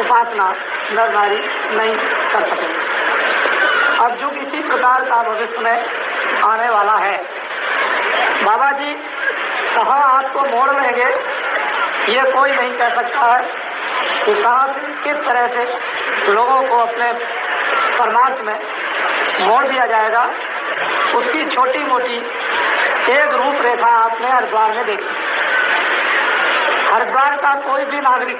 उपासना नर नारी नहीं कर सकेंगे। अब जो किसी प्रकार का भविष्य में आने वाला है, बाबा जी कहाँ आपको मोड़ लेंगे ये कोई नहीं कह सकता है कि कहाँ से किस तरह से लोगों को अपने परमार्थ में मोड़ दिया जाएगा। उसकी छोटी मोटी एक रूपरेखा आपने हरिद्वार में देखी। हरिद्वार का कोई भी नागरिक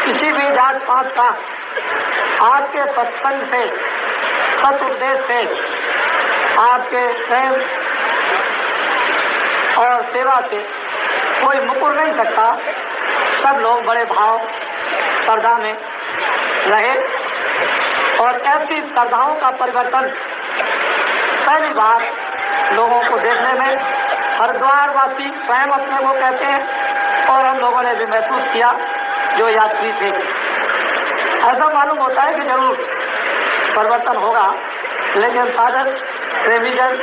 किसी भी जात पात का आपके सत्संग से, सत उपदेश से, आपके प्रेम और सेवा से कोई मुकुर नहीं सकता। सब लोग बड़े भाव श्रद्धा में रहे और ऐसी श्रद्धाओं का परिवर्तन पहली बार लोगों को देखने में हरिद्वार वासी स्वयं अपने को कहते हैं और हम लोगों ने भी महसूस किया जो यात्री थे। ऐसा मालूम होता है कि जरूर परिवर्तन होगा, लेकिन साधक प्रेमीजन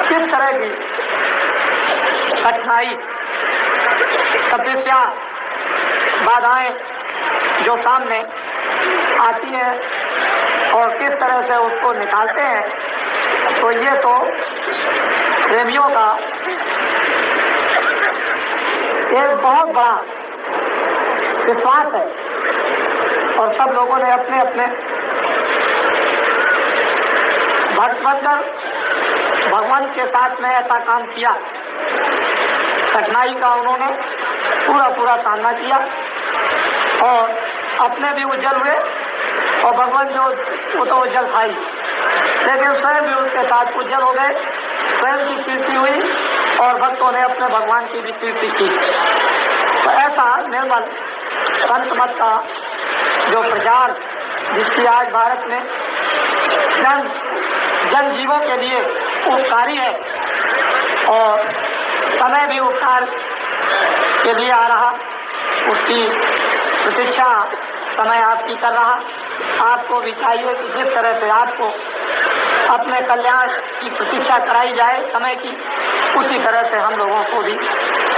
किस तरह की कठिनाई, तपस्या, बाधाएं जो सामने आती हैं और किस तरह से उसको निकालते हैं, तो ये तो प्रेमियों का एक बहुत बड़ा विश्वास है। और सब लोगों ने अपने अपने भक्त बनकर भगवान के साथ में ऐसा काम किया। कठिनाई का उन्होंने पूरा सामना किया और अपने भी उज्जवल हुए और भगवान जो वो तो उज्जवल था ही, लेकिन स्वयं भी उसके साथ उज्जवल हो गए। स्वयं की कीर्ति हुई और भक्तों ने अपने भगवान की भी कीर्ति की। तो ऐसा निर्मल संत मत का जो प्रचार, जिसकी आज भारत में जन जीवों के लिए उपकारी है और समय भी उपकार के लिए आ रहा, उसकी प्रतीक्षा समय आपकी कर रहा। आपको भी चाहिए कि जिस तरह से आपको अपने कल्याण की प्रतीक्षा कराई जाए समय की, उसी तरह से हम लोगों को भी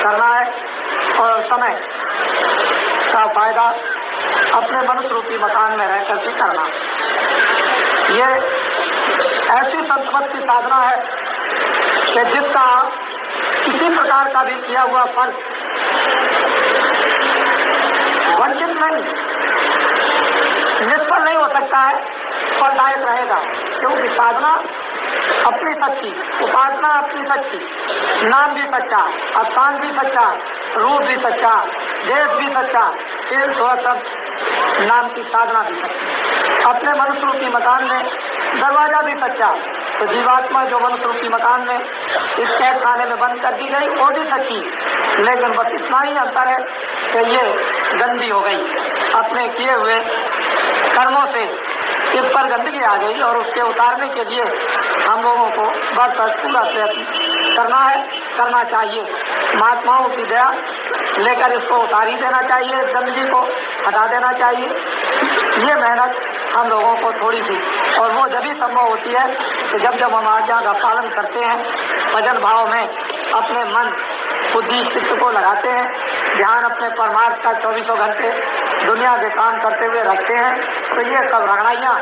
करना है और समय का फायदा अपने मनुष्य रूपी मकान में रह करके करना। ये ऐसी संपत्ति की साधना है कि जिसका किसी प्रकार का भी किया हुआ फल वंचित नहीं, निष्फल नहीं हो सकता है, फलदायक रहेगा। क्योंकि साधना अपनी सच्ची, उपासना अपनी सच्ची, नाम भी सच्चा, स्थान भी सच्चा, रूप भी सच्चा, देश भी सच्चा, फिर सब नाम की साधना भी सच्ची। अपने मनुष्य रूपी मकान में दरवाजा भी सच्चा। तो जीवात्मा जो मनुष्य रूपी मकान में इस कैद खाने में बंद कर दी गई वो भी सच्ची, लेकिन बस इतना ही अंतर है कि ये गंदी हो गई। अपने किए हुए कर्मों से इस पर गंदगी आ गई और उसके उतारने के लिए हम लोगों को बस पूरा प्रयत्न करना है, करना चाहिए। महात्माओं की दया लेकर इसको उतार ही देना चाहिए, गंदगी को हटा देना चाहिए। ये मेहनत हम लोगों को थोड़ी सी, और वो जब भी संभव होती है कि जब हम आज्ञा का पालन करते हैं, भजन भाव में अपने मन बुद्धि चित्त को लगाते हैं, ध्यान अपने परमार्थ का 24 घंटे दुनिया के काम करते हुए रखते हैं, तो ये सब रगड़ाइयाँ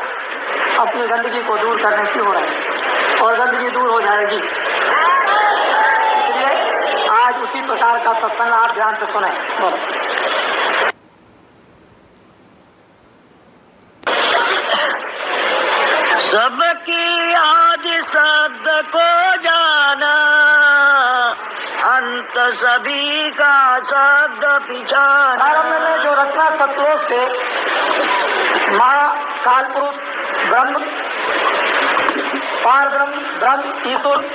अपनी गंदगी को दूर करने की हो रही है और गंदगी दूर हो जाएगी। इसलिए आज उसी प्रकार का सत्संग आप ध्यान से सुने। बोलो। सबकी आदि शब्द को जाना, अंत सभी का शब्द पिछाना। आरंभ में जो रचना सत्रों से महाकाल पुरुष ब्रह्म, पार ब्रह्म ईश्वर,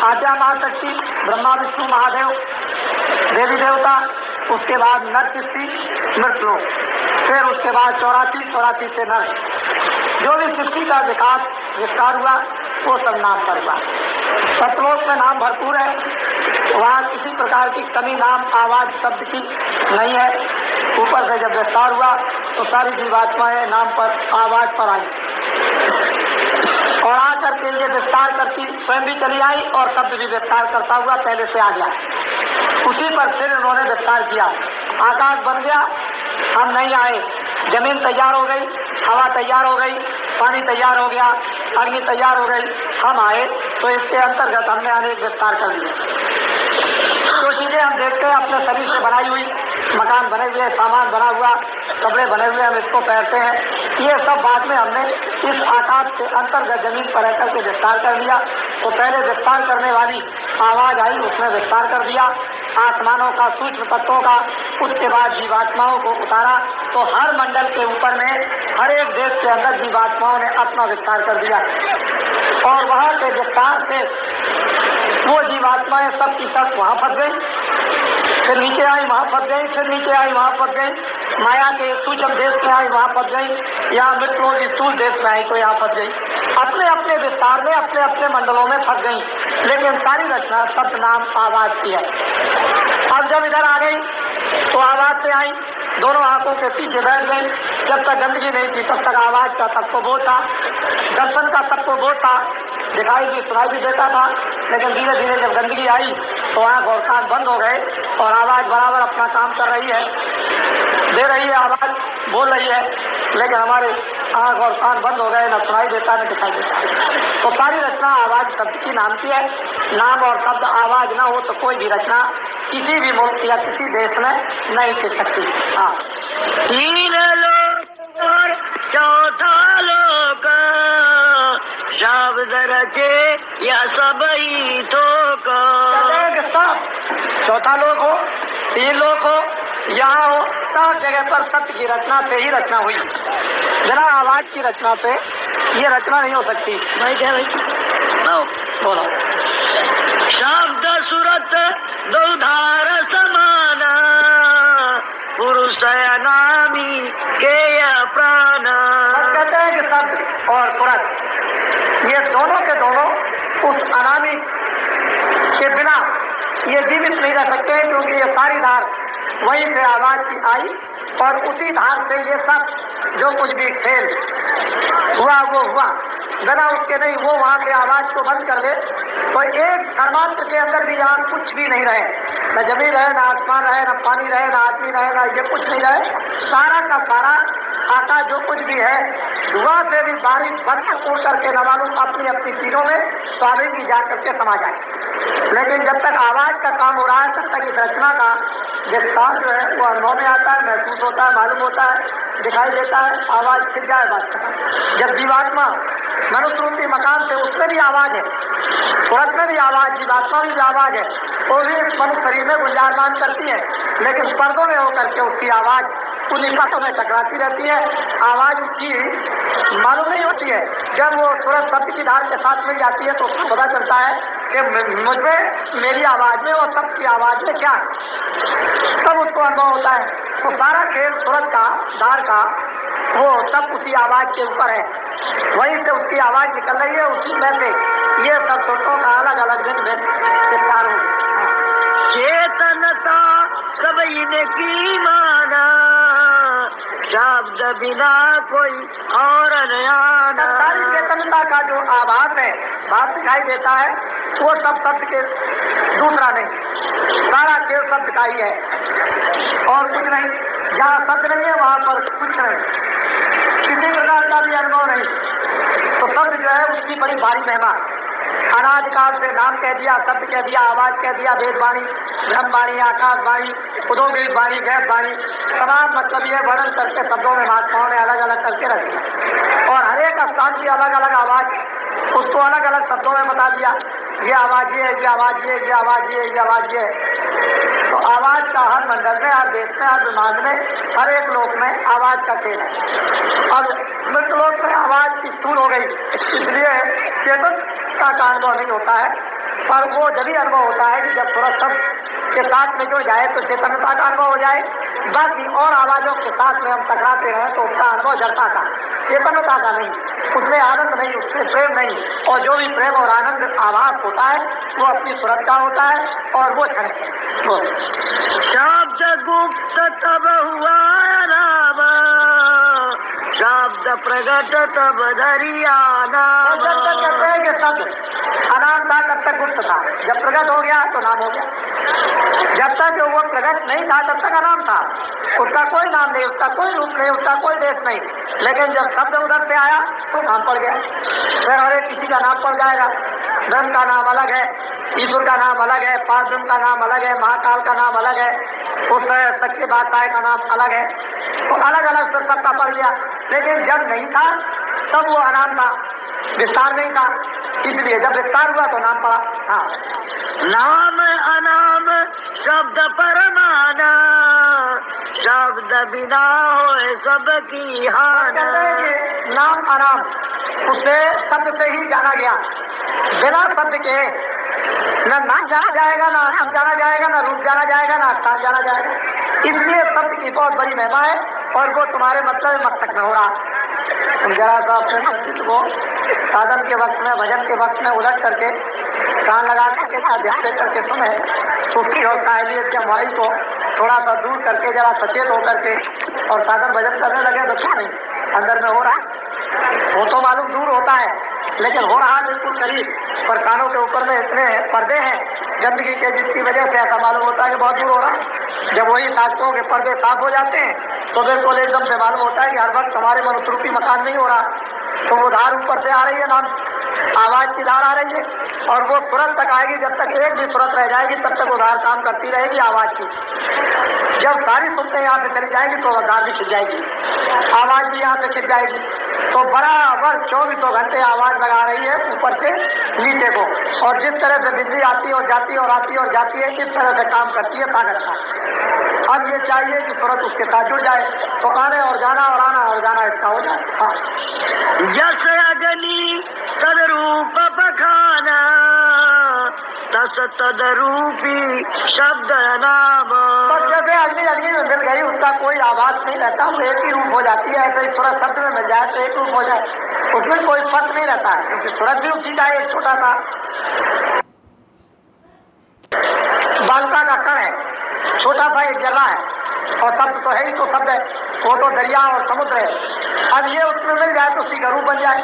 आद्या महाशक्ति, ब्रह्मा विष्णु महादेव, देवी देवता, उसके बाद नर सृष्टि मृत लोक, फिर उसके बाद 84 से नर, जो भी सृष्टि का विस्तार हुआ वो सब नाम पर हुआ। सतलोक में नाम भरपूर है, वहाँ किसी प्रकार की कमी नाम आवाज शब्द की नहीं है। ऊपर से जब विस्तार हुआ तो सारी जीवात्माएं नाम पर आवाज पर आई और आकर के लिए विस्तार करती स्वयं भी चली आई और शब्द भी विस्तार करता हुआ पहले से आ गया। उसी पर फिर उन्होंने विस्तार किया, आकाश बन गया, हम नहीं आए, जमीन तैयार हो गई, हवा तैयार हो गई, पानी तैयार हो गया, अग्नि तैयार हो गई, हम आए तो इसके अंतर्गत हमने अनेक विस्तार कर दिए। जो चीजें हम देखते हैं अपने शरीर से बनाई हुई, मकान बने हुए, सामान बना हुआ, कपड़े बने हुए, हम इसको पहनते हैं, ये सब बाद में हमने इस आकाश के अंतर्गत जमीन पर रहकर के विस्तार कर दिया। तो पहले विस्तार करने वाली आवाज आई, उसने विस्तार कर दिया आसमानों का, सूक्ष्म तत्वों का, उसके बाद जीवात्माओं को उतारा। तो हर मंडल के ऊपर में हर एक देश के अंदर जीवात्माओं ने अपना विस्तार कर दिया और वहां के विस्तार से वो जीवात्माएं सब की सब वहां फंस गई, फिर नीचे आई वहां फंस गई, फिर नीचे आई वहां फंस गई, माया के सूक्ष्म देश में आई वहां फंस गई, या मृत्युओं की स्थूल देश में आई तो यहाँ फंस गई, अपने अपने विस्तार में अपने अपने मंडलों में फंस गई। लेकिन सारी रचना शब्द नाम आवाज की है। अब जब इधर आ गई तो आवाज से आई, दोनों आंखों के पीछे बैठ गई। जब तक गंदगी नहीं थी तब तक आवाज का सबको बोध था, दर्शन का सबको बोध था, दिखाई भी सुनाई भी देता था। लेकिन धीरे धीरे जब गंदगी आई तो आंख और कान बंद हो गए और आवाज बराबर अपना काम कर रही है, दे रही है, आवाज बोल रही है, लेकिन हमारे आंख और कान बंद हो गए, न सुनाई देता न दिखाई देता। तो सारी रचना आवाज शब्द की नाम की है। नाम और शब्द आवाज ना हो तो कोई भी रचना किसी भी मुल्क या किसी देश में नहीं टिक सकती। हाँ, तीन लोक और चौथा लोक, शब्द रचे या सब ही थोक। सब चौथा लोक हो, तीन लोक हो, यहाँ हो, सब जगह पर सत्य की रचना से ही रचना हुई। बिना आवाज की रचना से ये रचना नहीं हो सकती। भाई क्या भाई बोलो। शब्द सुरत दौधार समाना, पुरुष नामी के प्राण। कहते हैं कि शब्द और सुरत ये दोनों के दोनों उस अनामी के बिना ये जीवित नहीं रह सकते, क्योंकि ये सारी धार वहीं से आवाज की आई और उसी धार से ये सब जो कुछ भी खेल हुआ वो हुआ। बिना उसके नहीं, वो वहां से आवाज को बंद कर दे तो एक धर्मांतर के अंदर भी यहाँ कुछ भी नहीं रहे, न जमीन रहे, न आसमान रहे, न पानी रहे, न आदमी रहे, न ये कुछ नहीं रहे। सारा का सारा आकाश जो कुछ भी है, धुआं से भी बारिश बनकर उड़ करके न मालूम अपनी अपनी चीजों में स्वाभाविक भी जा करके समा जाए। लेकिन जब तक आवाज का काम हो रहा है तब तक इस रचना का विस्तार जो है वो अनुभव में आता है, महसूस होता है, मालूम होता है, दिखाई देता है। आवाज फिर जाए बात खत्म। जब जीवात्मा मनुष्य रूपी मकान से, उसमें भी आवाज है, पुरुष में भी आवाज, जीवात्मा में भी आवाज है, वो भी मनुष्य शरीर में गुंजारमान करती है, लेकिन पर्दों में होकर के उसकी आवाज उन्हीं पटों में टकराती रहती है। आवाज उसकी मालूम नहीं होती है। जब वो सूरज शब्द की धार के साथ मिल जाती है तो उसको पता चलता है कि मुझमें, मेरी आवाज में और शब्द की आवाज में क्या है, तब उसको अनुभव होता है। तो सारा खेल सूरज का, धार का, वो सब उसी आवाज के ऊपर है, वहीं से उसकी आवाज निकल रही है, उसी में से ये सब सुरतों का अलग अलग दिन में विस्तार हो। चेतनता सब इनकी माना, शब्द बिना कोई और नयाना। सारी चेतनता का जो आभास है, भाव दिखाई देता है, वो सब शब्द के दूसरा नहीं, सारा खेल शब्द का ही है और कुछ नहीं। जहाँ शब्द नहीं है वहाँ पर कुछ नहीं, किसी प्रकार का भी अनुभव नहीं। तो शब्द जो है उसकी बड़ी भारी महिमा। अनादिकाल से नाम कह दिया, शब्द कह दिया, आवाज कह दिया, वेदवाणी, ब्रह्मवाणी, आकाशवाणी, उद्योगिक वाणी, गैस वाणी, तमाम मतलब ये वर्णन करके शब्दों में महात्माओं ने अलग अलग करके रख दिया और हर एक स्थान की अलग अलग आवाज, उसको अलग अलग शब्दों में बता दिया। ये आवाज ये, ये आवाज ये, ये आवाज ये, ये आवाज ये। तो आवाज का हर मंडल में, हर देश में, हर विभाग में, हर एक लोक में आवाज का खेल है। अब मृत लोक में आवाज स्थूल हो गई, इसलिए चेतन का अनुभव नहीं होता है, पर वो जब ही अनुभव होता है कि जब सूरज शब्द के साथ में जुड़ जाए तो चेतनता का अनुभव हो जाए। बाकी और आवाजों के साथ में हम टकराते रहे तो उसका अनुभव जड़ता का, चेतनता का नहीं, उसमें आनंद नहीं, उसमें प्रेम नहीं। और जो भी प्रेम और आनंद आभास होता है वो अपनी सूरत का होता है और वो क्षण है। शब्द गुप्त तब हुआ नाम, शब्द प्रगट तब धरियाना। कहते हैं कि शब्द अनाम था तब तक गुप्त था, जब प्रकट हो गया तो नाम हो गया। जब तक वो प्रकट नहीं था तब तक अनाम था, उसका कोई नाम नहीं, उसका कोई रूप नहीं, उसका कोई देश नहीं। लेकिन जब शब्द उधर से आया तो नाम पड़ गया। फिर हर एक किसी का नाम पड़ जाएगा। ब्रह्म का नाम अलग है, ईश्वर का नाम अलग है, पारब्रह्म का नाम अलग है, महाकाल का नाम अलग है, उस सच्चे बादशाह का नाम अलग है। तो अलग अलग से सबका पड़ गया। लेकिन जब नहीं था तब वो अनाम था, विस्तार नहीं था, इसलिए जब विस्तार हुआ तो नाम पड़ा। हाँ, नाम अनाम शब्द परमाना, शब्द बिना होए सबकी हान। कहते हैं कि नाम अनाम उससे शब्द से ही जाना गया, बिना शब्द के न नाम जाना जाएगा, ना नाम जाना जाएगा, ना रूप जाना जाएगा, ना स्थान जाना जाएगा। इसलिए शब्द की बहुत बड़ी महिमा है और वो तुम्हारे मतलब मस्तक में हो रहा। तुम जरा सा अपने मस्तिष्क को साधन के वक्त में, भजन के वक्त में उलट करके कान लगा करके ध्यान दे करके सुने, सुखी और कायलियत के माई को थोड़ा सा दूर करके जरा सचेत होकर के और साधन भजन करने लगे तो क्या नहीं अंदर में हो रहा है। वो तो मालूम दूर होता है लेकिन हो रहा बिल्कुल करीब, पर कानों के ऊपर में इतने पर्दे हैं गंदगी के, जिसकी वजह से ऐसा मालूम होता है कि बहुत दूर हो रहा। जब वही साधकों के पर्दे साफ हो जाते हैं तो बिल्कुल एकदम से मालूम होता है कि हर वक्त हमारे मनुष्य मकान नहीं हो रहा। तो वो धार ऊपर से आ रही है, नाम आवाज की धार आ रही है और वो तुरंत तक आएगी। जब तक एक भी तुरंत रह जाएगी तब तक वो धार काम करती रहेगी आवाज की। जब सारी सुनते यहाँ से चली जाएगी तो धार भी खिंच जाएगी, आवाज भी यहाँ से खिंच जाएगी। तो बराबर 24 घंटे आवाज लगा रही है ऊपर से नीचे को, और जिस तरह से बिजली आती है और जाती है और आती है और जाती है, इस तरह से काम करती है ताकत का। अब ये चाहिए कि तुरंत उसके साथ जुड़ जाए तो आने और जाना और आना और जाना इसका हो जाए। हाँ, जस अग्नि तदरूप बखाना, तस तदरूपी शब्द नाम। पर जैसे अग्नि अग्नि में मिल गई उसका कोई आवाज नहीं रहता, वो एक ही रूप हो जाती है। ऐसे ही थोड़ा शब्द में मिल जाए तो एक रूप हो जाए, उसमें कोई फर्क नहीं रहता है, क्योंकि सूरज भी उसी का एक छोटा सा बालका का कण है, छोटा सा एक जर्रा है, और शब्द तो है ही, तो शब्द है वो तो दरिया और समुद्र है। अब ये उसमें मिल जाए तो उसी का रूप बन जाए,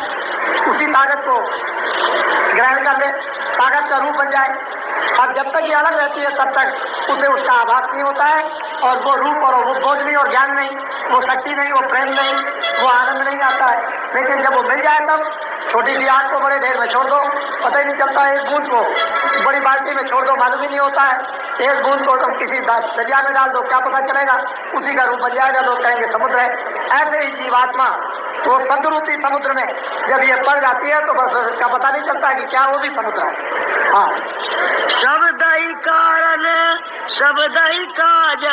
उसी ताकत को ग्रहण कर ले, ताकत का रूप बन जाए। अब जब तक ये अलग रहती है तब तक उसे उसका आभास नहीं होता है, और वो रूप और वो बोध नहीं और ज्ञान नहीं, वो शक्ति नहीं, वो प्रेम नहीं, वो आनंद नहीं आता है। लेकिन जब वो मिल जाए तब छोटी सी आग को बड़े ढेर में छोड़ दो, पता ही नहीं चलता है। एक बूंद को बड़ी बाल्टी में छोड़ दो, मालूम ही नहीं होता है। एक बूंद को तुम किसी दरिया में डाल दो, क्या पता चलेगा, उसी का रूप बन जाएगा, लोग कहेंगे समुद्र है। ऐसे ही जीवात्मा तो शब्दरूपी समुद्र में जब ये पड़ जाती है तो बस उसका पता नहीं चलता है कि क्या वो भी समुद्र है। हाँ, शब्द ही कारण शब्द ही काज,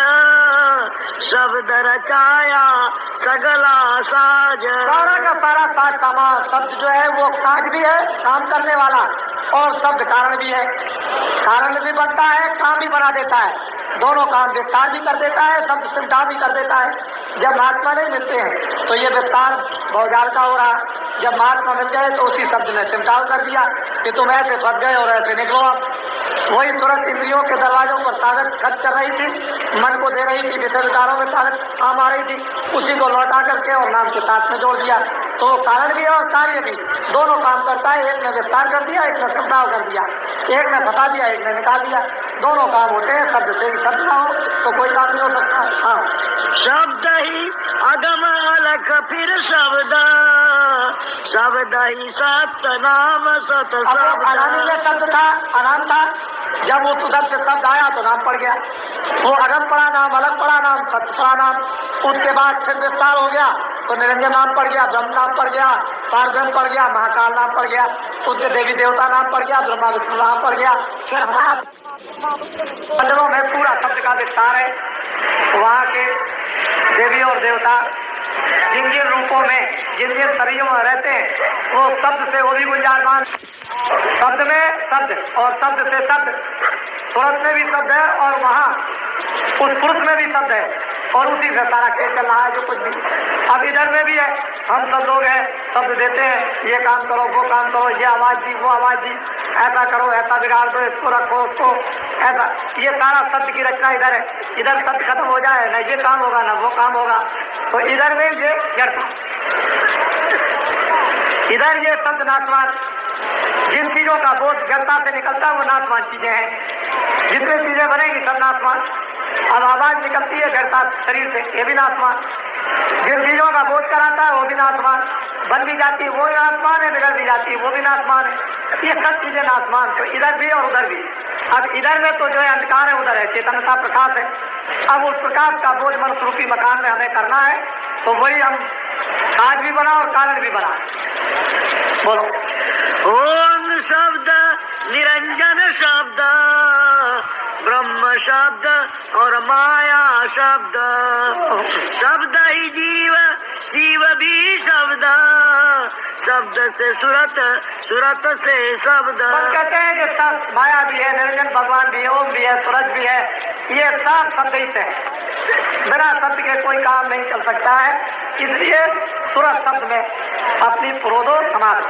शब्द रचाया सगला साज। सारा का सारा साज सामान शब्द जो है वो काज भी है, काम करने वाला, और शब्द कारण भी है। कारण भी बनता है, काम भी बना देता है, दोनों काम विस्तार भी कर देता है, शब्द सिमटा भी कर देता है। जब महात्मा नहीं मिलते हैं तो ये विस्तार भौजाल का हो रहा, जब महात्मा मिल गए तो उसी शब्द ने सिमटाव कर दिया कि तुम ऐसे फंस गए और ऐसे निकलो। अब वही तुरंत इंद्रियों के दरवाजों पर ताकत खर्च कर रही थी, मन को दे रही थी, विषय विकारों में ताकत काम आ रही थी, उसी को लौटा करके और नाम के साथ में जोड़ दिया। तो कारण भी और कार्य भी दोनों काम करता है। एक ने विस्तार कर दिया, एक ने सिमटाव कर दिया, एक ने फंसा दिया, एक ने निकाल दिया, दोनों काम होते हैं। शब्द से शब्द ना हो तो कोई काम नहीं हो सकता। हाँ, शब्द ही अगम अलख फिर शब्द, शब्द ही सत नाम सत अनामी में शब्द। शब्द था, अनाम था, जब वो उधर से शब्द आया तो नाम पड़ गया। वो अगम पड़ा नाम, अलग पड़ा नाम, सत्य पड़ा नाम। उसके बाद फिर विस्तार हो गया तो निरंजन नाम पड़ गया, ब्रह्म नाम पड़ गया, पारब्रह्म पड़ गया, महाकाल नाम पड़ गया, उसके देवी देवता नाम पड़ गया, ब्रह्मा विष्णु नाम पड़ गया। फिर हमारा मंडलों में पूरा शब्द का विस्तार है। वहाँ के देवी और देवता जिन जिन रूपों में, जिन जिन शरीरों में रहते हैं, वो शब्द से वो भी गुंजायमान, शब्द में शब्द और शब्द से शब्द, सूरत में भी शब्द है और वहाँ उस पुरुष में भी शब्द है, और उसी से सारा खेल चल रहा है जो कुछ भी। अब इधर में भी है, हम सब लोग हैं, शब्द देते हैं, ये काम करो, वो काम करो, ये आवाज दी, वो आवाज दी, ऐसा करो, ऐसा बिगाड़ दो, इसको रखो, उसको ऐसा। ये सारा शब्द की रचना इधर है। इधर शब्द खत्म हो जाए, न ये काम होगा न वो काम होगा, तो इधर में ये जड़ता, इधर ये शब्द नाशवान, जिन चीजों का बोध गर्ता से निकलता है वो नाशवान चीजें हैं। जितनी चीजें बनेगी सब नाशवान। अब आवाज निकलती है गर्ता शरीर से, ये भी नाशवान। जिन चीजों का बोध कराता है वो भी नाशवान। बन भी जाती है वो भी नाशवान है, बिगड़ भी जाती है वो भी नाशवान है। ये सब चीजें नाशवान, तो इधर भी और उधर भी। अब इधर में तो जो है अंधकार है, उधर है चेतनता प्रकाश है। अब उस प्रकाश का बोध मनुष्य रूपी मकान में हमें करना है, तो वही हम काज भी बना और कारण भी बना। बोलो। ओम शब्द निरंजन शब्द, ब्रह्म शब्द और माया शब्द, शब्द ही जीव शिव भी शब्द, शब्द से सुरत, सुरत से शब्द। सब कहते हैं कि सब माया भी है, निरंजन भगवान भी है, ओम भी है, सूरज भी है, ये सब शब्द ही है। बिना शब्द के कोई काम नहीं चल सकता है। इसलिए सूरज शब्द में अपनी पुरोधो समा दो,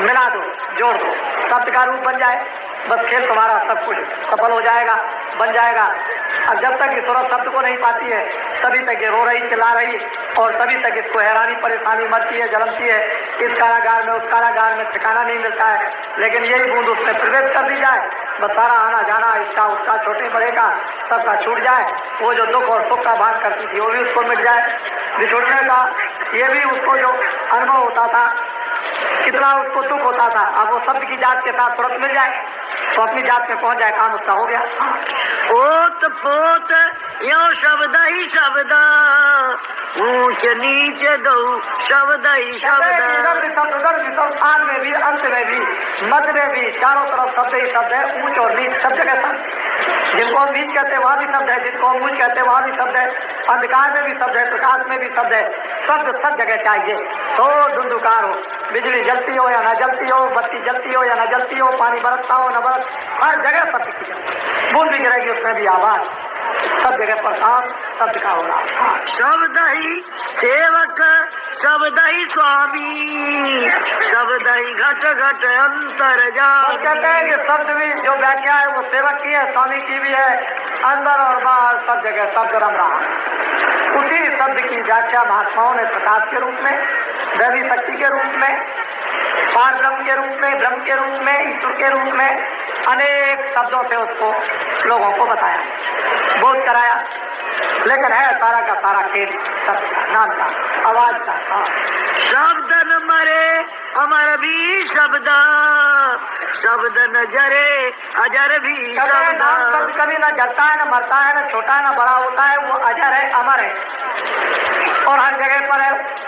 मिला दो, जोड़ दो, शब्द का रूप बन जाए, बस खेल तुम्हारा सब कुछ सफल हो जाएगा, बन जाएगा। अब जब तक ये सूरज शब्द को नहीं पाती है तभी तक ये रो रही, चिल्ला रही, और तभी तक इसको हैरानी परेशानी मचती है, जलमती है। इस कारागार में उस कारागार में ठिकाना नहीं मिलता है। लेकिन यही बूंद उसमें प्रवेश कर दी जाए, बस सारा आना जाना इसका उसका छोटे बड़े का सबका छूट जाए। वो जो दुख और सुख का भान करती थी वो भी उसको मिट जाए। बिछुड़ने का ये भी उसको जो अनुभव होता था, कितना उसको दुख होता था, अब वो शब्द की जात के साथ तुरंत मिल जाए तो अपनी जात में पहुंच जाए, काम उसका हो गया। ओत पोत यो शब्द ही शब्द, ऊंच नीच दो शब्द ही शब्द। इधर भी शब्द, उधर भी शब्द, आग में भी, अंत में भी, मध्य में भी, चारों तरफ शब्द ही शब्द है। ऊंच और नीच सब जगह शब्द। जिनको हम नीच कहते हैं वहां भी शब्द है, जिनको हम ऊंच कहते हैं वहां भी शब्द है, अंधकार में भी शब्द है, प्रकाश में भी शब्द है। शब्द सब जगह चाहिए। तो धुंधुकार हो, बिजली जलती हो या न जलती हो, बत्ती जलती हो या न जलती हो, पानी बरसता हो न बरस, हर जगह शब्द की जरूरत। बूंद भी गिरेगी उसमें भी आवाज, सब जगह पर काम शब्द का होगा। शब्द ही सेवक, शब्द ही स्वामी, शब्द ही घट घट अंतर जामी। कहते हैं कि शब्द भी जो व्याख्या है वो सेवक की है, स्वामी की भी है, अंदर और बाहर सब जगह शब्द रम रहा है। उसी शब्द की व्याख्या महात्माओं ने प्रकाश के रूप में, दैवी शक्ति के रूप में, पार ब्रह्म के रूप में, ब्रह्म के रूप में, ईश्वर के रूप में अनेक शब्दों से उसको लोगों को बताया, बोध कराया। लेकिन है सारा का सारा खेल शब्द का, नाम का, आवाज का। शब्द न मरे अमर भी शब्द, शब्द न जरे अजर भी शब्द। शब्द कभी न जरता है, न मरता है, न छोटा है, न बड़ा होता है, वो अजर है, अमर है और हर जगह पर है।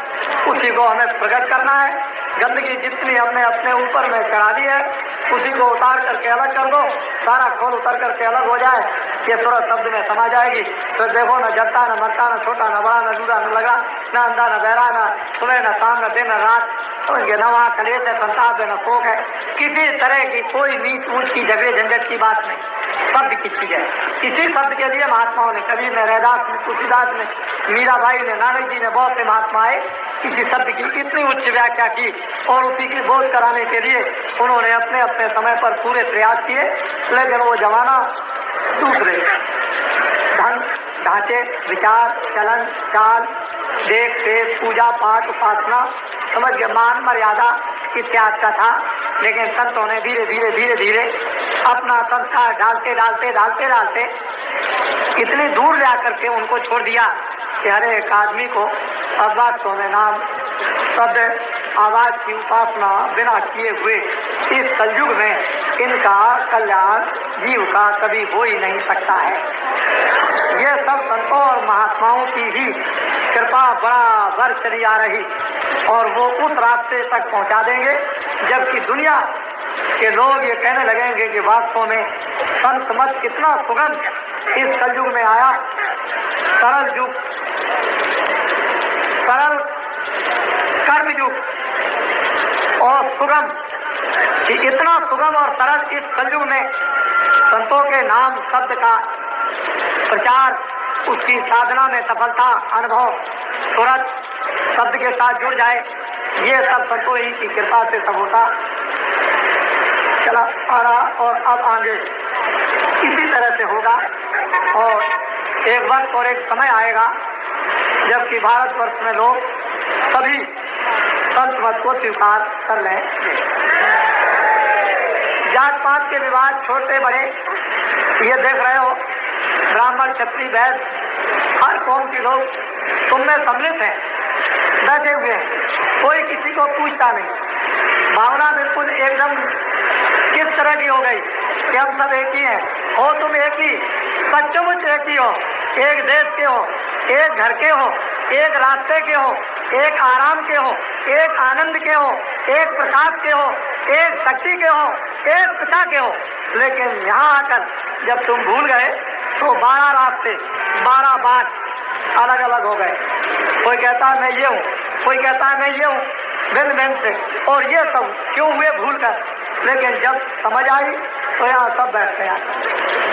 उसी को हमें प्रकट करना है। गंदगी जितनी हमने अपने ऊपर में चढ़ा दी है उसी को उतार करके अलग कर दो, सारा खोल उतर करके अलग हो जाए, ये सूरज शब्द में समा जाएगी। तो देखो न जरता, न मरता, न छोटा, न बड़ा, न जूदा, न लगा, न अंधा, न बहरा, न सुबह, न शाम, न दिन, न रात, न वहाँ कलेश है, संताप है, न शोक है, किसी तरह की कोई नीच ऊंच की झगड़े झंझट की बात नहीं, शब्द की चीज है। इसी शब्द के लिए महात्माओं ने, कबीर ने, रैदास ने, तुलसीदास ने, मीराबाई ने, नानक जी ने, बहुत से महात्माएं इसी शब्द की इतनी उच्च व्याख्या की और उसी की बोध कराने के लिए उन्होंने अपने अपने समय पर पूरे प्रयास किए। लेकिन वो जमाना दूसरे ढंग, ढांचे, विचार, चलन, चाल, देख देख, पूजा पाठ, उपासना, समझ के मान मर्यादा इत्यादि का था। लेकिन संतों ने धीरे धीरे धीरे धीरे अपना संस्कार डालते डालते डालते डालते इतनी दूर जा करके उनको छोड़ दिया कि हर एक आदमी को अब वास्तव में नाम, शब्द, आवाज की उपासना बिना किए हुए इस कलयुग में इनका कल्याण जीव का कभी हो ही नहीं सकता है। ये सब संतों और महात्माओं की ही कृपा बराबर चली आ रही और वो उस रास्ते तक पहुंचा देंगे जबकि दुनिया के लोग ये कहने लगेंगे कि वास्तव में संत मत कितना सुगम इस कलयुग में आया। सरल युग, सरल कर्म युग और सुगम, कि इतना सुगम और सरल इस कलयुग में संतों के नाम शब्द का प्रचार, उसकी साधना में सफलता, अनुभव, सूरत शब्द के साथ जुड़ जाए, ये सब संतों ही की कृपा से सब होता चला आ रहा और अब आगे इसी तरह से होगा। और एक वक्त और एक समय आएगा जबकि भारतवर्ष में लोग सभी संत मत को स्वीकार कर लेंगे। जात पात के विवाद छोटे बड़े ये देख रहे हो, ब्राह्मण क्षत्रिय वैश्य हर कौम के लोग तुम में सम्मिलित हैं, बैठे हुए हैं, कोई किसी को पूछता नहीं। भावना बिल्कुल एकदम किस तरह की हो गई कि हम सब एक ही हैं। हो तुम एक ही, सचमुच एक ही हो, एक देश के हो, एक घर के हो, एक रास्ते के हो, एक आराम के हो, एक आनंद के हो, एक प्रकाश के हो, एक शक्ति के हो, एक पिता के हो। लेकिन यहाँ आकर जब तुम भूल गए तो 12 रास्ते 12 बाट अलग अलग हो गए। कोई कहता है मैं ये हूँ, कोई कहता है मैं ये हूँ, भिन्न भिन्न से। और ये सब क्यों हुए भूल कर? लेकिन जब समझ आई तो यहाँ सब बैठ गया।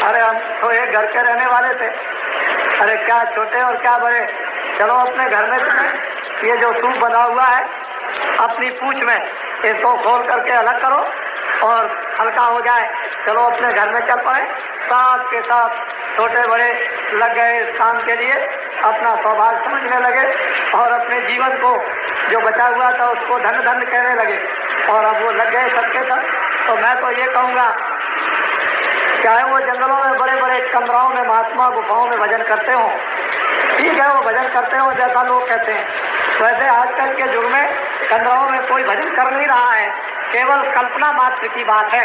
अरे हम तो एक घर के रहने वाले थे, अरे क्या छोटे और क्या बड़े, चलो अपने घर में चले। ये जो सूप बना हुआ है अपनी पूंछ में, इसको खोल करके अलग करो और हल्का हो जाए, चलो अपने घर में चल पड़े। साथ के साथ छोटे बड़े लग गए इस काम के लिए, अपना सौभाग्य समझने लगे और अपने जीवन को जो बचा हुआ था उसको धन धन कहने लगे। और अब वो लग गए सबके सब। तो मैं तो ये कहूँगा, चाहे वो जंगलों में बड़े बड़े कमराओं में महात्मा गुफाओं में भजन करते हो, ठीक है वो भजन करते हो जैसा लोग कहते हैं, वैसे आजकल के युग में कमराओं में कोई भजन कर नहीं रहा है, केवल कल्पना मात्र की बात है।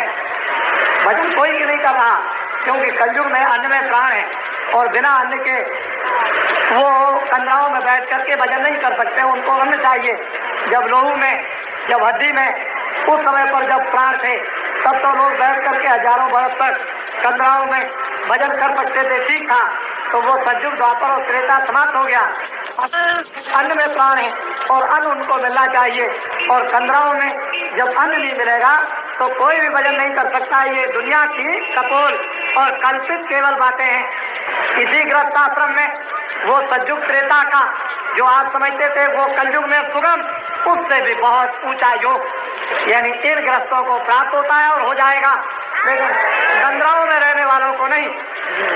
भजन कोई भी नहीं कर रहा, क्योंकि कलयुग में अन्न में प्राण है और बिना अन्न के वो कमराओं में बैठ करके भजन नहीं कर सकते। उनको अन्न चाहिए। जब लोहू में, जब हड्डी में, उस समय पर जब प्राण थे तब तो लोग बैठ करके हजारों बरस तक कमराओं में भजन कर सकते थे, ठीक था। तो वो सतयुग द्वापर और त्रेता समाप्त हो गया। अन्न में प्राण है और अन्न उनको मिलना चाहिए। और कंदराओं में जब अन्न नहीं मिलेगा तो कोई भी भजन नहीं कर सकता। ये दुनिया की कपोल और कल्पित केवल बातें हैं। इसी गृहस्थाश्रम में वो सतयुग त्रेता का जो आप समझते थे वो कलयुग में सुगम, उससे भी बहुत ऊंचा योग यानी इन गृहस्थों को प्राप्त होता है और हो जाएगा, लेकिन कंदराओं में रहने वालों को नहीं।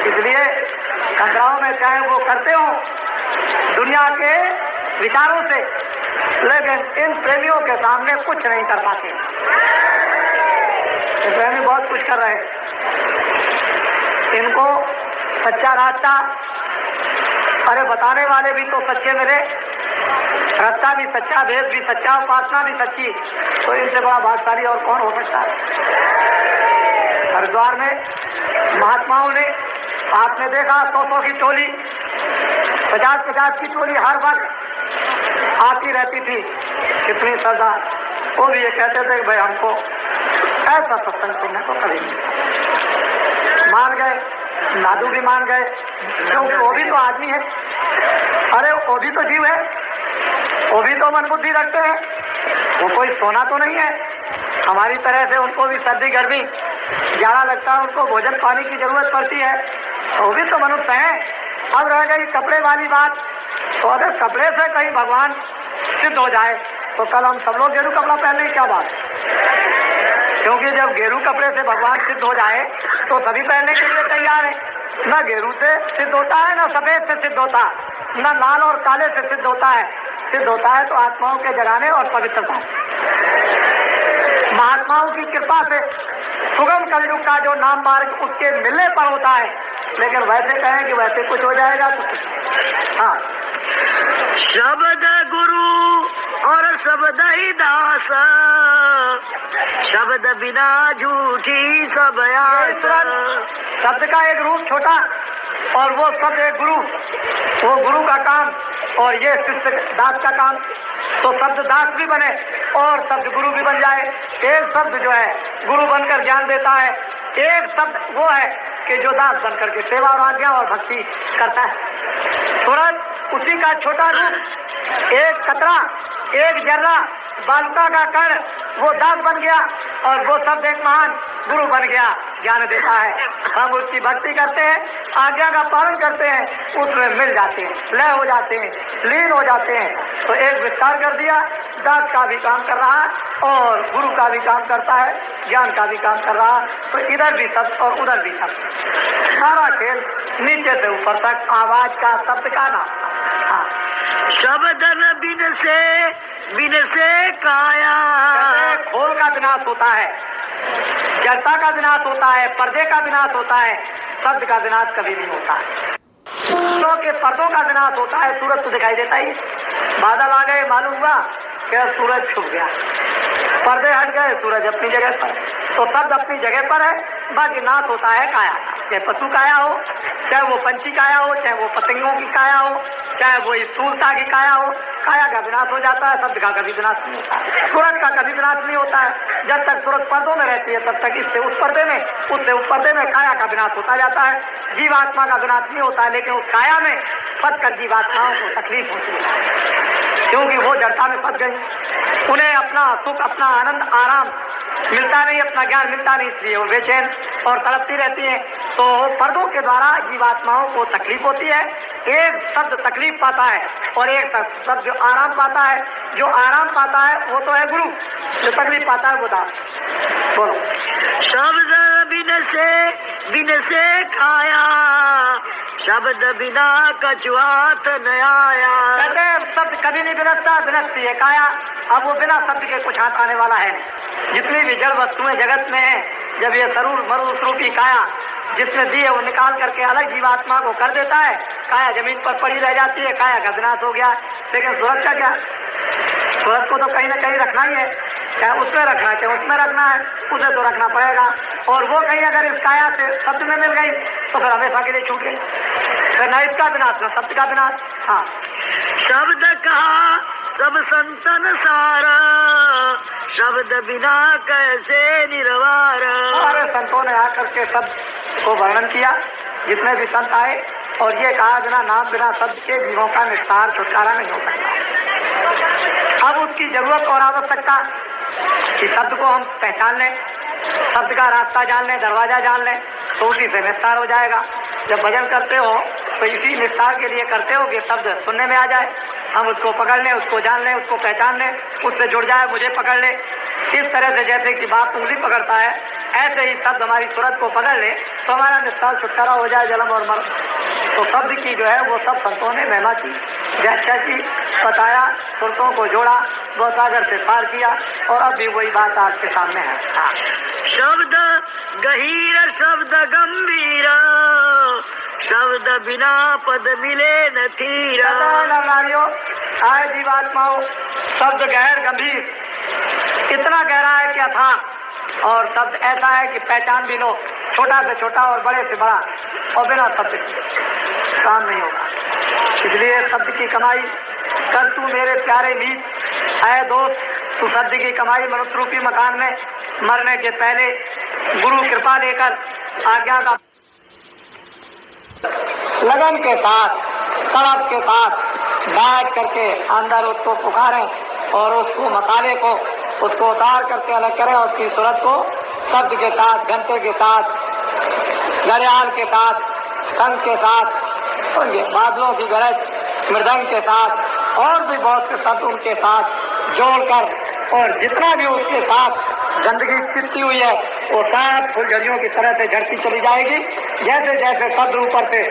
इसलिए कंदराओं में चाहे वो करते हो दुनिया के विचारों से, लेकिन इन प्रेमियों के सामने कुछ नहीं कर पाते। ये प्रेमी बहुत कुछ कर रहे हैं। इनको सच्चा रास्ता अरे बताने वाले भी तो सच्चे मिले, रास्ता भी सच्चा, वेद भी सच्चा, उपासना भी सच्ची, तो इनसे बड़ा भाग्यशाली और कौन हो सकता है। हरिद्वार में महात्माओं ने, आपने देखा 100 की टोली, 50 की टोली हर वक्त आती रहती थी, कितनी श्रद्धा। वो भी ये कहते थे कि भाई हमको ऐसा सत्संग सुनने को कभी नहीं। मान गए, नादू भी मान गए, क्योंकि वो भी तो आदमी है, अरे वो भी तो जीव है, वो भी तो मन बुद्धि रखते हैं, वो कोई सोना तो नहीं है। हमारी तरह से उनको भी सर्दी गर्मी जाड़ा लगता है, उनको भोजन पानी की जरूरत पड़ती है, वो भी तो मनुष्य हैं। अब रह गई कपड़े वाली बात, तो अगर कपड़े से कहीं भगवान सिद्ध हो जाए तो कल हम सब लोग गेरू कपड़ा पहनने की क्या बात, क्योंकि जब गेरू कपड़े से भगवान सिद्ध हो जाए तो सभी पहनने के लिए तैयार है। न गेरू से सिद्ध होता है, न सफेद से सिद्ध होता, न लाल और काले से सिद्ध होता है। सिद्ध होता है तो आत्माओं के जगाने और पवित्रता, महात्माओं की कृपा से सुगम कलयुग का जो नाम मार्ग उसके मिलने पर होता है। लेकिन वैसे कहें कि वैसे कुछ हो जाएगा तो हाँ। शब्द गुरु और शब्द ही दास, शब्द बिना झूठी सब आस। शब्द का एक रूप छोटा और वो शब्द एक गुरु, वो गुरु का काम और ये शिष्य दास का काम। तो शब्द दास भी बने और शब्द गुरु भी बन जाए। एक शब्द जो है गुरु बनकर ज्ञान देता है, एक शब्द वो है कि जो दास बनकर के सेवा और आज्ञा और भक्ति करता है। सूरज उसी का छोटा रूप, एक कतरा, एक जर्रा बालुका का कण, वो दास बन गया और वो शब्द एक महान गुरु बन गया, ज्ञान देता है। हम उसकी भक्ति करते हैं, आज्ञा का पालन करते हैं, उसमें मिल जाते हैं, लय हो जाते हैं, लीन हो जाते हैं। तो एक विस्तार कर दिया, दास का भी काम कर रहा है और गुरु का भी काम करता है, ज्ञान का भी काम कर रहा है। तो इधर भी शब्द और उधर भी शब्द, सारा खेल नीचे से ऊपर तक आवाज का, शब्द का नाम। हाँ। शब्द न बिन से काया, खोल का विनाश होता है। जड़ता का विनाश होता है, पर्दे का विनाश होता है, शब्द का विनाश कभी नहीं होता है। सूरजों के पर्दों का विनाश होता है। सूरज तो दिखाई देता ही, बादल आ गए, मालूम हुआ कि सूरज छुप गया, पर्दे हट गए, सूरज अपनी जगह पर। तो शब्द अपनी जगह पर है, बाकी नाश होता है काया का। चाहे पशु काया हो, चाहे वो पंछी काया हो, चाहे वो पतंगों की काया हो, चाहे वो स्थूलता की काया हो, काया का विनाश हो जाता है, शब्द का कभी विनाश नहीं होता है। सूरज का कभी विनाश नहीं होता है। जब तक सूरज पर्दों में रहती है तब तक इससे उस पर्दे में, उससे उस पर्दे में काया का विनाश होता जाता है। जीवात्मा का विनाश नहीं होता है, लेकिन उस काया में फंस कर जीवात्माओं को तकलीफ होती है, क्योंकि वो जड़ता में फंस गई। उन्हें अपना सुख, अपना आनंद, आराम मिलता नहीं, अपना ज्ञान मिलता नहीं, इसलिए वो बेचैन और तड़पती रहती है। तो पर्दों के द्वारा जीवात्माओं को तकलीफ होती है। एक शब्द तकलीफ पाता है और एक शब्द जो आराम पाता है। जो आराम पाता है वो तो है गुरु, जो तकलीफ पाता है वो दास। बोलो। शब्द बिन से खाया, शब्द बिना कछुआत न आया। कहते हैं शब्द कभी नहीं विनसता, विनसती है काया। अब वो बिना शब्द के कुछ हाथ आने वाला है नहीं। जितनी भी जड़ वस्तुएं जगत में है, जब ये सरूर मरुस रूपी काया जिसने दी है वो निकाल करके अलग जीवात्मा को कर देता है, काया जमीन पर पड़ी रह जाती है, काया का विनाश हो गया। लेकिन सूरज का क्या? सूरज को तो कहीं ना कहीं रखना ही है, चाहे उसमें रखना है चाहे उसमें रखना है, उसे तो रखना पड़ेगा। और वो कहीं अगर इस काया से शब्द में मिल गई तो फिर हमेशा के लिए छूट गई, फिर न इसका विनाश न शब्द का विनाश। हाँ, शब्द कहा सब संतन सारा, शब्द बिना कैसे निर्वार। हमारे संतों ने आकर के शब्द को वर्णन किया, जितने भी संत आए, और ये कहा बिना नाम बिना शब्द के जीवों का निस्तार छुटकारा नहीं हो सकता। अब उसकी जरूरत और आवश्यकता कि शब्द को हम पहचान लें, शब्द का रास्ता जान लें, दरवाजा जान लें, तो उसी से निस्तार हो जाएगा। जब भजन करते हो तो इसी निस्तार के लिए करते हो कि शब्द सुनने में आ जाए, हम उसको पकड़ लें, उसको जान लें, उसको पहचान लें, उससे जुड़ जाए, मुझे पकड़ ले। इस तरह से जैसे कि बाप उंगली पकड़ता है, ऐसे ही शब्द हमारी सूरत को पकड़ ले तो हमारा निस्तार छुटकारा हो जाए जन्म और मरण। तो शब्द की जो है वो सब संतों ने महिमा की, व्याख्या की, बताया, सुरतों को जोड़ा, गौसागर से पार किया, और अब भी वही बात आपके सामने है। हाँ। शब्द गहीर शब्द गंभीर, शब्द बिना पद मिले न थीरा। नारियों आए जीवात्माओं, शब्द गहर गंभीर, इतना गहरा है कि अथाह, और शब्द ऐसा है कि पहचान भी लो, छोटा से छोटा और बड़े से बड़ा, और बिना शब्द के काम नहीं होगा। इसलिए शब्द की कमाई कर तू मेरे प्यारे मीत, है दोस्त तू शब्द की कमाई मनुष्य रूपी मकान में मरने के पहले गुरु कृपा लेकर आज्ञा का लगन के साथ, तड़प के साथ बैठ करके अंदर उसको पुकारें और उसको मसाले को उसको उतार करके अलग करें, और उसकी सूरत को शब्द के साथ, घंटे के साथ, घड़ियाल के साथ, शंख के साथ, बादलों की गरज, मृदंग के साथ और भी बहुत से शब्द उनके साथ जोड़कर, और जितना भी उसके साथ गंदगी चिपटी हुई है वो साफ फुलझड़ियों की तरह से झड़ती चली जाएगी। जैसे जैसे शब्द ऊपर से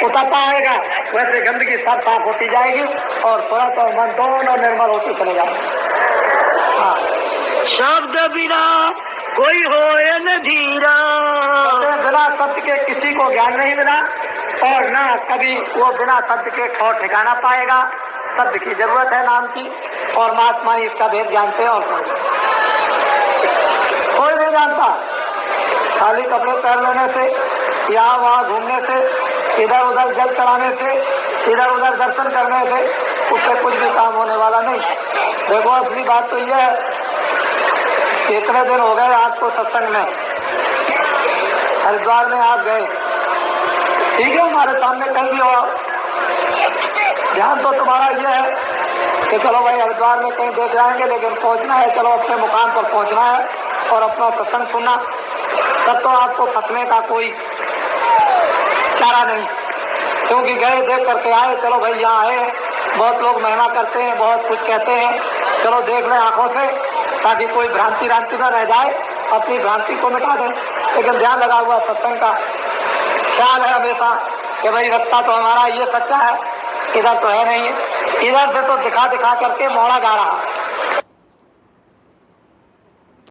उतरता आएगा वैसे गंदगी सब साफ होती जाएगी और सूरत और मन दोनों निर्मल होते चले जाएंगे। हाँ। शब्द बिना कोई हो न धीरा, बिना शब्द के किसी को ज्ञान नहीं मिला, और ना कभी वो बिना शब्द के ठौर ठिकाना पाएगा। शब्द की जरूरत है नाम की, और महात्मा ही इसका भेद जानते हैं, और कोई नहीं जानता। खाली कपड़े पहन लेने से, यहाँ वहाँ घूमने से, इधर उधर जल चढ़ाने से, इधर उधर दर्शन करने से उससे कुछ भी काम होने वाला नहीं। देखो असली बात तो यह है, इतने दिन हो गए आपको सत्संग में, हरिद्वार में आप गए, ठीक है, हमारे सामने कहीं भी हो, ध्यान तो तुम्हारा यह है कि चलो भाई हरिद्वार में कहीं देख जाएंगे, लेकिन पहुंचना है, चलो अपने मुकाम पर पहुंचना है और अपना सत्संग सुनना। तब तो आपको फंसने का कोई चारा नहीं, क्योंकि गए देख करके आए, चलो भाई यहाँ आए, बहुत लोग महिमा करते हैं, बहुत कुछ कहते हैं, चलो देख लें आंखों से, ताकि कोई भ्रांति न रह जाए, अपनी भ्रांति को मिटा दें। लेकिन ध्यान लगा हुआ सत्संग का ख्याल है हमेशा कि भाई रास्ता तो हमारा ये सच्चा है, इधर तो है नहीं, इधर से तो दिखा करके मोड़ा जा रहा।